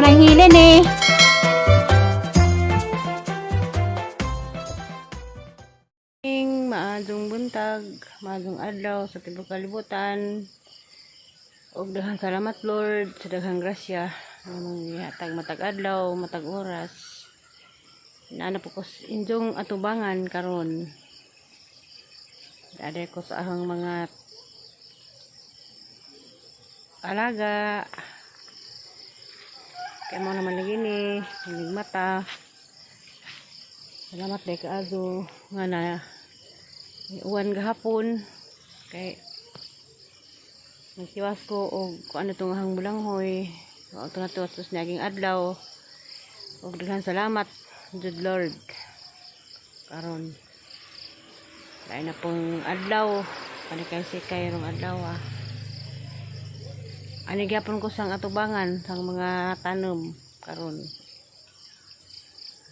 lang hilin eh. Maadong buntag, maadong adlaw sa tibok kalibutan. Og daghang salamat Lord sa daghang grasya nang ihatag matag adlaw, matag oras. Naana po ko injong atubangan karon. Dada ko sa ahang mga alaga. Kaya mo naman lagi ni mata. Salamat day kaado nga na uwan gahapon kay nagtiwas ko og kung ano itong ahang bulanghoy o ito na ito sus naging adlaw og daghang salamat Jud Lord karon dahil na pong adlaw panikay-sikay rong adlaw anigyapon ko sang atubangan sang mga tanom karon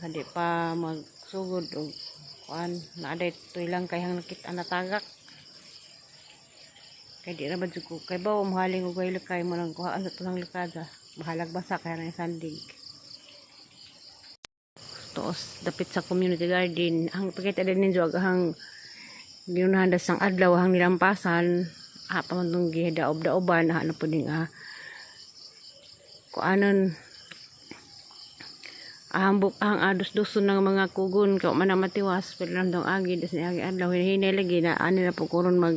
hindi pa magsugod og kuan naaday toy lang kay hang nakita natagak kay di ra ba jud ko kay bawo mahaling og lakay mo nang kuhaan sa tulang likada mahalag basa kaya na sandig tuos dapit sa community garden ang pakita din ninyo agahang ginunahan sang adlaw hang nilampasan pa man tong gidaob-daoban na po ding kuanon ahambok ang adus-duson ng mga kugon kaya man na matiwas pero lang daw agi das ni agi adlaw hinay lagi na ani na po kuron mag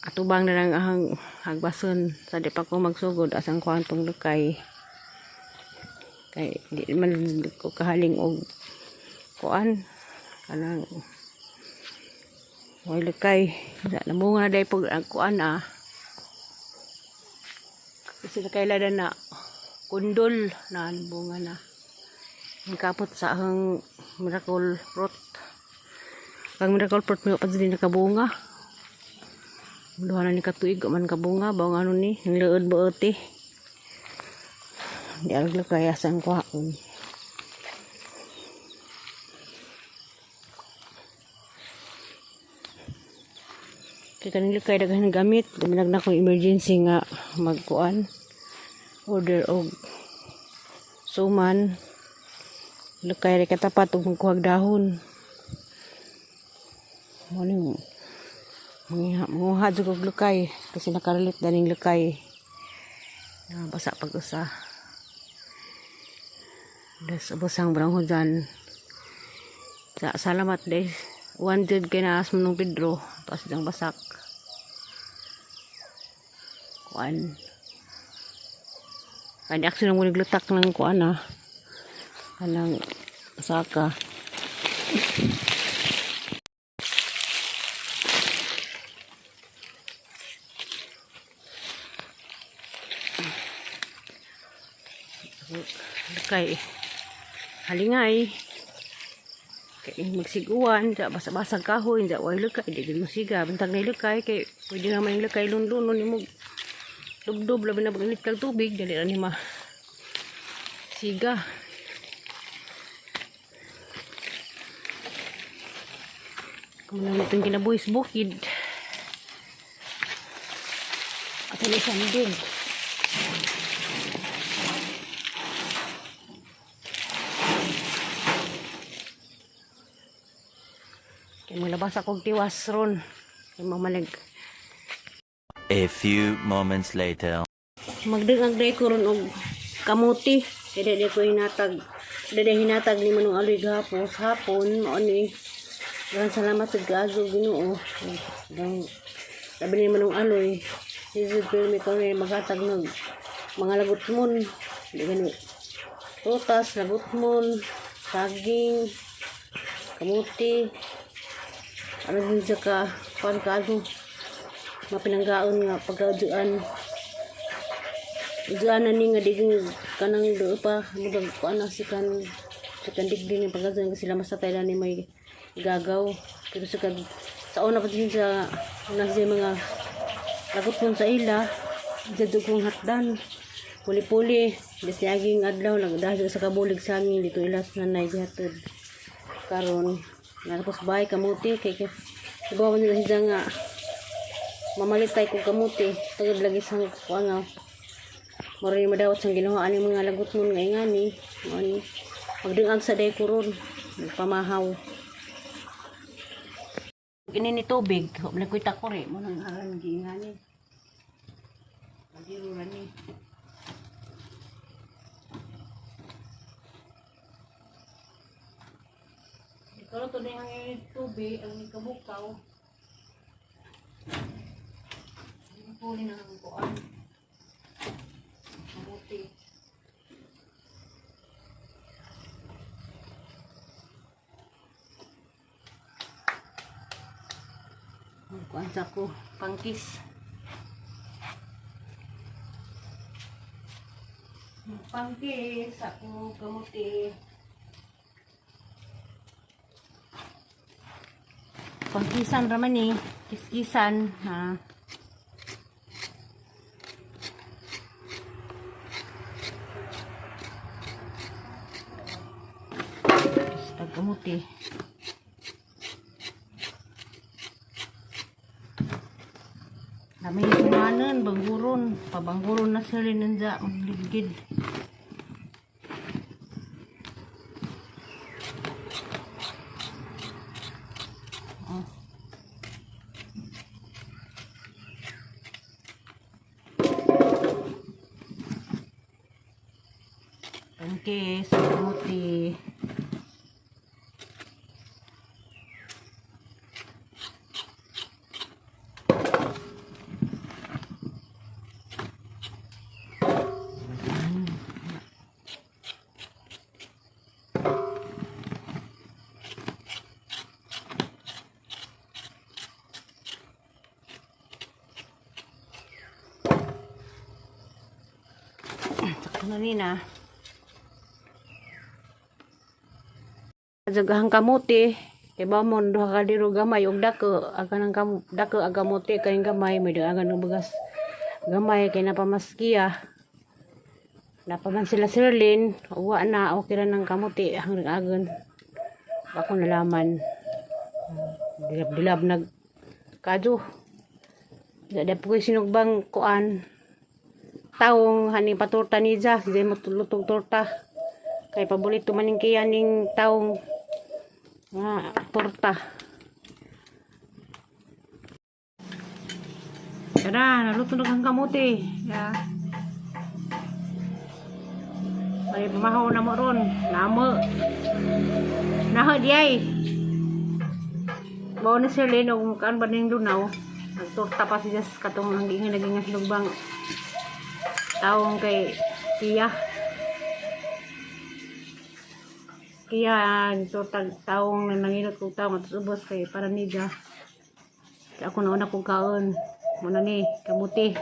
atubang na lang ahang hagbason sa di pa ko magsugod asang kwantong lukay kay di man ko kahaling og kuan kanang way lukay sa namunga na day pag kuan kasi kailan na kundol na bunga na ang kapot sa ang miracle fruit ang miracle fruit may pa din nakabunga duha na ni katuig man kabunga bawang ano ni ang leod buoti di alag kaya sang kuhaon kaya kanila kaya daghan gamit daminag na kong emergency nga magkuan order og suman lukay rin katapat og magkuhag dahon morning mga jud og lukay kasi nakaralit daning lukay basa pag-usa das ubosang branghodan salamat day 100 kay naas mo nung Pedro tapos dang basak kuan kaya action mo naglutak ng kuan kanang saka kay halingay kay magsiguan sa basa-basag kahoy sa way lukay di gid musiga bintang na lukay kay pwede naman yung lukay lunlun nimo dub-dub labi na pag-init kag tubig dali ra ni ma siga kung naman itong kinabuhis bukid at ano sandig kaya malabas akong tiwas ron kaya mamalag. A few moments later. Magdagag day ko ron og kamuti. Kaya day ko hinatag. Day hinatag ni manong aloy hapon. Mao ni. Maraming salamat sa gazo Ginoo. Sabi ni manong aloy. Sige pero may ko maghatag ng mga lagot mon. Di gani. Prutas, lagot mon, saging, kamuti. Ano din sa kuan kaado. Mapinanggaon nga pagkaudyan na ni nga diging kanang do pa mudag ko ana si kan digdi ni pagkaudyan kasi sila masatay na ni may gagaw pero sa una pa din sa nasa mga lagot kon sa ila jadto kong hatdan puli-puli kasi aging adlaw dahil sa kabulig sa amin dito ilas nanay gihatod karon natapos bahay kamuti kay ibaw man nila siya nga mamalitay ko kamuti tugod lagi sa kuan Mura ni madawat sang ginawa ani mga lagot nun nga ingani. Ani magdungag sa day kuron. Pamahaw. Ini ni tubig. Wala ko'y takore. Mo nang aran giingani. Magiro na ni. Kalau to na ang tubig, ang kabukaw. Puli na ang kuan. Kamuti. Ang kuan sa ko, pangkis. Pangkis ako kamuti. Pangkisan raman ni, kiskisan ha. Kamuti. Kami kumanan, bangguron. Pabangguron na sila nandiya. Magligid. Oh. Pangkis, kamuti. Ano nina? Jagahang kamuti, iba mo duha ka diro gamay og dako agan ang dako agamuti kay gamay may agan ng bugas gamay kay napamaskiya. Napaman sila sirlin, uwa na okay ra ng kamuti hanggang agan. Ako nalaman. Dilab nag kadu. Dada po sinugbang kuan. Taong hani patorta ni Jack, di matulutong torta. Kay paborito maning kiyaning taong nga torta. Tara, naluto na kang kamuti. Ya. Ay, pamahaw na mo ron. Namo. Naha di ay. Bawa na siya rin, kung kaan ba ning lunaw. Nagtorta pa siya katong hanggang naging sinugbang taong kay Kia. Kia, so taong na nanginot kong taong at ubos kay para niya. Ako na una kong kaon. Muna ni, kamuti.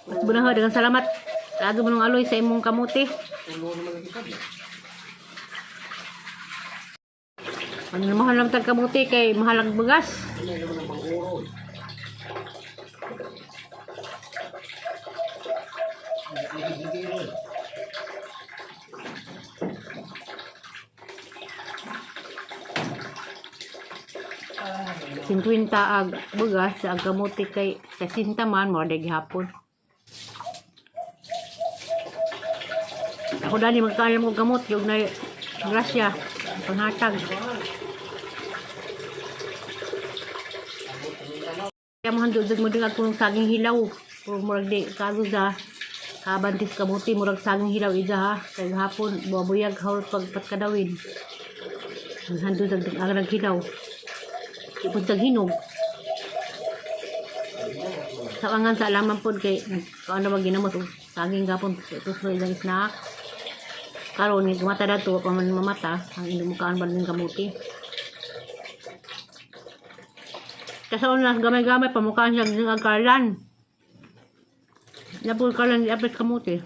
Mas bunaho, dengan salamat. Lagi mo nung aloy sa imong kamuti. Ano na mahal lang tag kamuti kay mahalang bugas. Sinkwinta ag bugas sa kamuti kay kasinta man mo dagi hapon. Ako dali magkaalam ko gamot yung na grasya panghatag. Kaya mo handog mo dingag kung saging hilaw. Kung murag di kago sa kabantis kamuti murag saging hilaw ija ha. Kay hapon buabuyag haul pagpat kadawin. Handog ang hilaw. Ipon sa hinog. Sa angan sa alaman po kay ano ba ginamot saging gapon ito sa isang snack. Karon ni mata dato pa man mamata ang inumukaan ba ng kamuti. Kaso na gamay-gamay pamukhaan siya ng agkalan. Napul kalan di apit kamuti.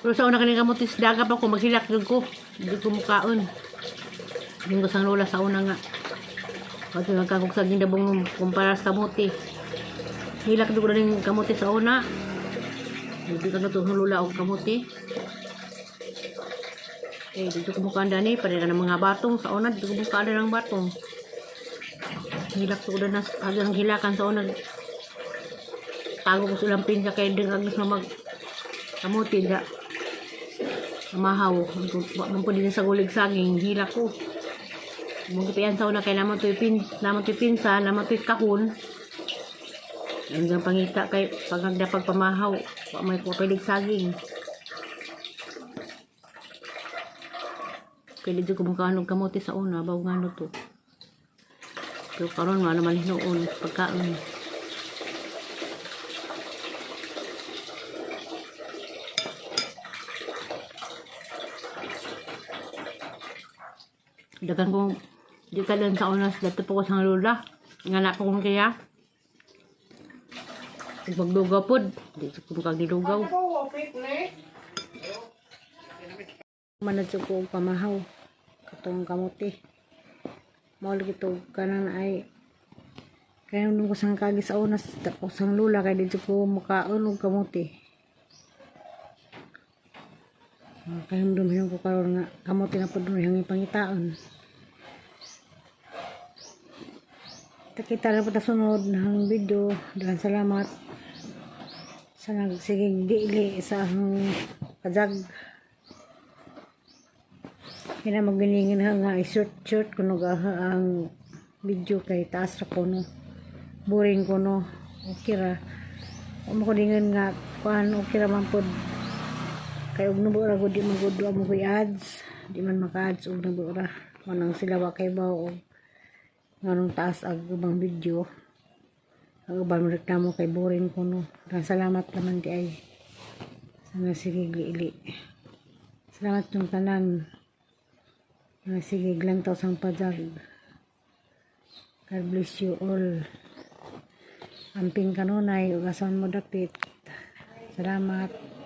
Pero sa una kaning kamuti daga pa ko maghilak jud ko. Hindi ko mukaon. Yung sang lola sa una nga. Kasi nagkakog sa gindabong kumpara sa kamuti. Hilak jud ko ning kamuti sa una. Dito ka na itong lula o kamuti. Dito kumukaan dani, pare na mga batong sa unad, dito kumukaan na ng batong. Hilak ko na hanggang hilakan sa unad. Tago ko silang pinsa kay dengan na mag kamuti da. Mahaw, man po din sa gulig saging, hilak ko. Mong kipian sa una kay naman to'y pinsa, naman to'y kahon. Hanggang pangita kay pagdapat pamahaw, may kupilig saging. Pwede dito kumakanog kamote sa una, bago nga to. Pero karon wala naman noon, pagkaon. Dagan kong, di ka lang sa unas, dito po ko sa lula. Nganak ko kong kaya. Pagdugaw po, dito ko kagilugaw. Manadyo ko pamahaw katong kamote mauli ito kanan ay kaya nung ko sang kagi sa unas tapos sang lula kaya dito ko mukaon og kamote kaya dumihan ko karon nga kamote na po dumihang ipangitaon. Kita na po ta sunod ng video. Daghang salamat sa nagsigig diili sa akong kajag. Kaya magalingin nga i-short kuno gaha ang video kay taas ra ko no. Boring ko no. Okay ra. Amo ko dingan nga kuan okay ra man pod. Kay og nubo ra gud di magudlo mo koy ads. Di man maka-ads og nubo ra. Manang sila wa kay baw og nganong taas ang ubang video. Ang ubang reklamo kay boring ko no. Salamat naman di ay. Sana sige ili. Salamat yung tanan. Sige lang tayo sang pajag. God bless you all. Amping kanunay, ugasan mo dapit. Salamat.